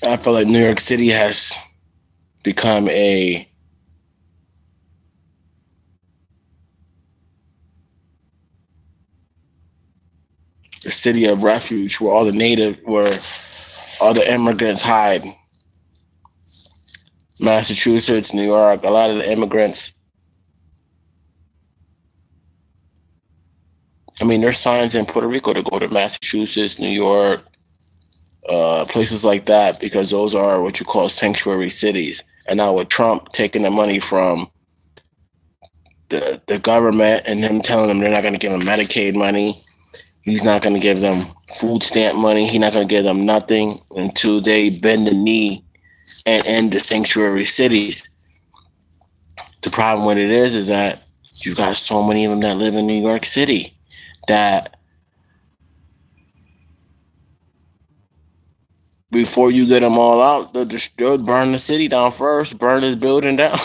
I feel like New York City has become a city of refuge where all the immigrants hide. Massachusetts, New York, a lot of the immigrants. I mean, there's signs in Puerto Rico to go to Massachusetts, New York, places like that, because those are what you call sanctuary cities. And now with Trump taking the money from the government and him telling them they're not going to give them Medicaid money, he's not going to give them food stamp money. He's not going to give them nothing until they bend the knee and end the sanctuary cities. The problem with it is that you got so many of them that live in New York City that before you get them all out, they'll burn the city down first, burn his building down.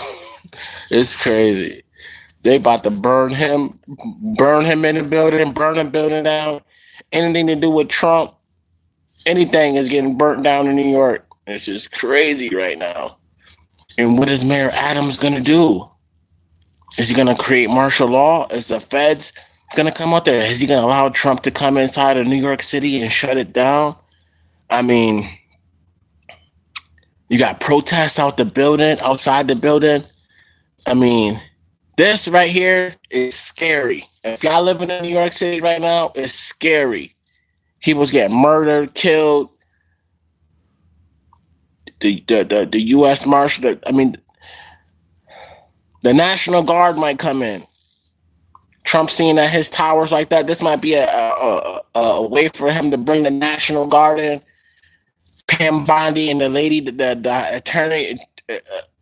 It's crazy. They about to burn him in the building, burn the building down. Anything to do with Trump, anything is getting burnt down in New York. It's just crazy right now. And what is Mayor Adams gonna do? Is he gonna create martial law? Is the feds gonna come out there? Is he gonna allow Trump to come inside of New York City and shut it down? I mean, you got protests outside the building. I mean, this right here is scary. If y'all living in New York City right now, it's scary. People's getting murdered, killed. The U.S. Marshal. I mean, the National Guard might come in. Trump seeing at his towers like that. This might be a way for him to bring the National Guard in. Pam Bondi and the lady, the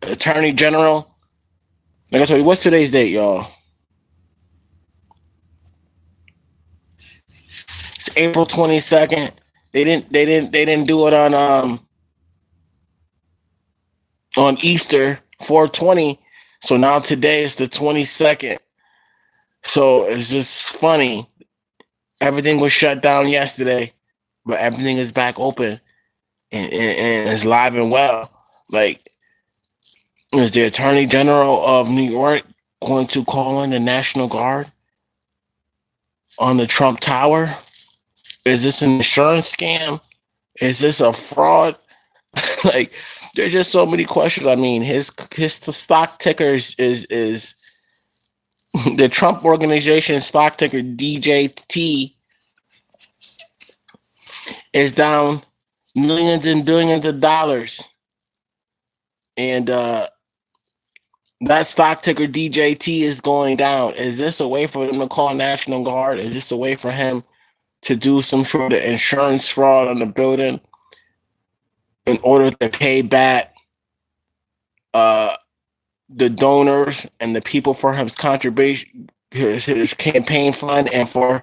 attorney general. Like I told you, what's today's date, y'all? It's April 22nd. They didn't do it on Easter 420. So now today is the 22nd. So it's just funny. Everything was shut down yesterday, but everything is back open and it's live and well. Like, is the Attorney General of New York going to call in the National Guard on the Trump Tower? Is this an insurance scam? Is this a fraud? Like, there's just so many questions. I mean, his stock ticker is the Trump organization stock ticker DJT is down millions and billions of dollars, and that stock ticker DJT is going down. Is this a way for them to call National Guard? Is this a way for him to do some sort of insurance fraud on the building in order to pay back the donors and the people for his contribution, his campaign fund, and for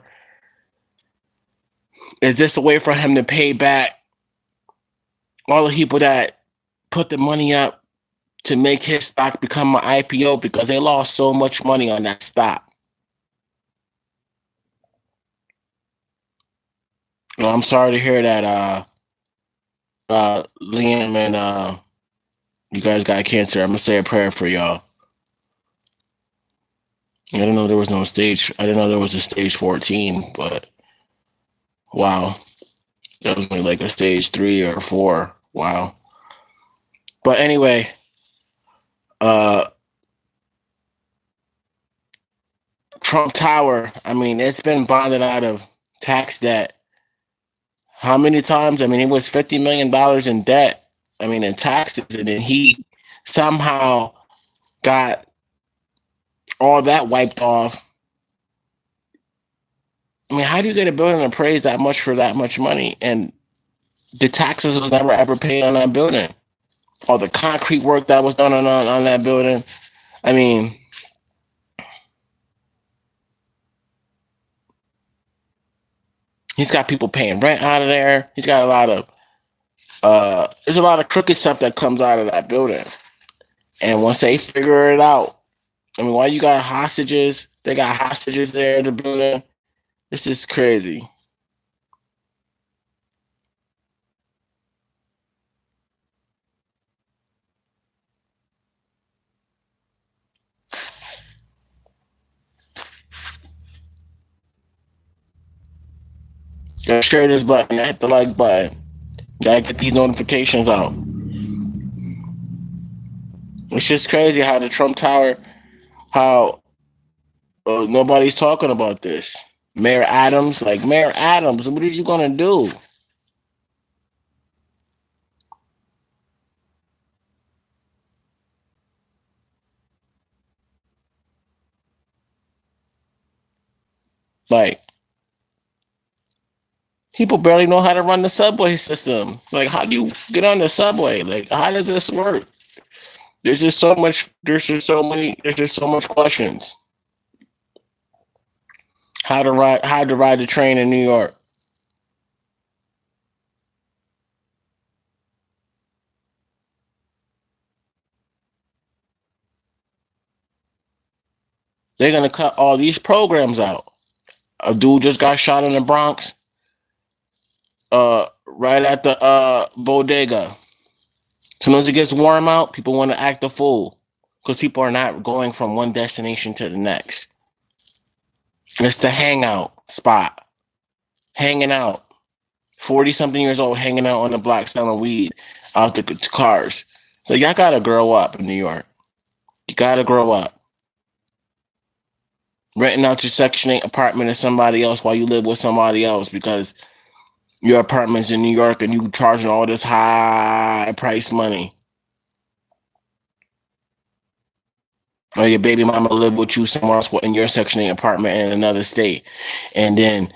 is this a way for him to pay back all the people that put the money up to make his stock become an IPO because they lost so much money on that stock? Well, I'm sorry to hear that, Liam and you guys got cancer. I'm gonna say a prayer for y'all. I didn't know there was no stage. I didn't know there was a stage 14, but wow, that was only like a stage 3 or 4. Wow. But anyway, uh, Trump Tower. I mean, it's been bonded out of tax debt. How many times? I mean, it was $50 million in debt. I mean, in taxes, and then he somehow got all that wiped off. I mean, how do you get a building appraised that much for that much money, and the taxes was never ever paid on that building? All the concrete work that was done on that building. I mean, he's got people paying rent out of there. He's got a lot of there's a lot of crooked stuff that comes out of that building. And once they figure it out, I mean, why you got hostages? They got hostages there in the building. This is crazy. Gotta share this button. Hit the like button. Gotta get these notifications out. It's just crazy how the Trump Tower, how nobody's talking about this. Mayor Adams, what are you gonna do? Like, people barely know how to run the subway system. Like, how do you get on the subway? Like, how does this work? There's just so much. There's just so many. There's just so much questions. How to ride? How to ride the train in New York? They're gonna cut all these programs out. A dude just got shot in the Bronx. Right at the bodega. As soon as it gets warm out, people want to act a fool because people are not going from one destination to the next. It's the hangout spot. Hanging out. 40 something years old hanging out on the block selling weed out the cars. So y'all gotta grow up in New York. You gotta grow up. Renting out your Section 8 apartment to somebody else while you live with somebody else because your apartment's in New York and you charging all this high price money. Or your baby mama live with you somewhere else in your Section 8 apartment in another state. And then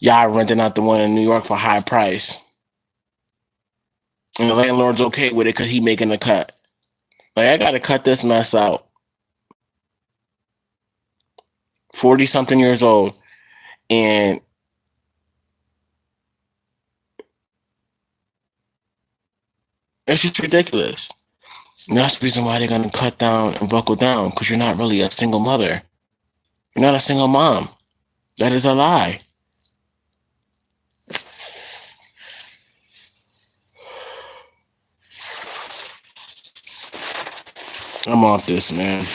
y'all renting out the one in New York for high price. And the landlord's okay with it because he making a cut. Like, I gotta cut this mess out. 40 something years old. And it's just ridiculous. And that's the reason why they're gonna cut down and buckle down, because you're not really a single mother. You're not a single mom. That is a lie. I'm off this, man.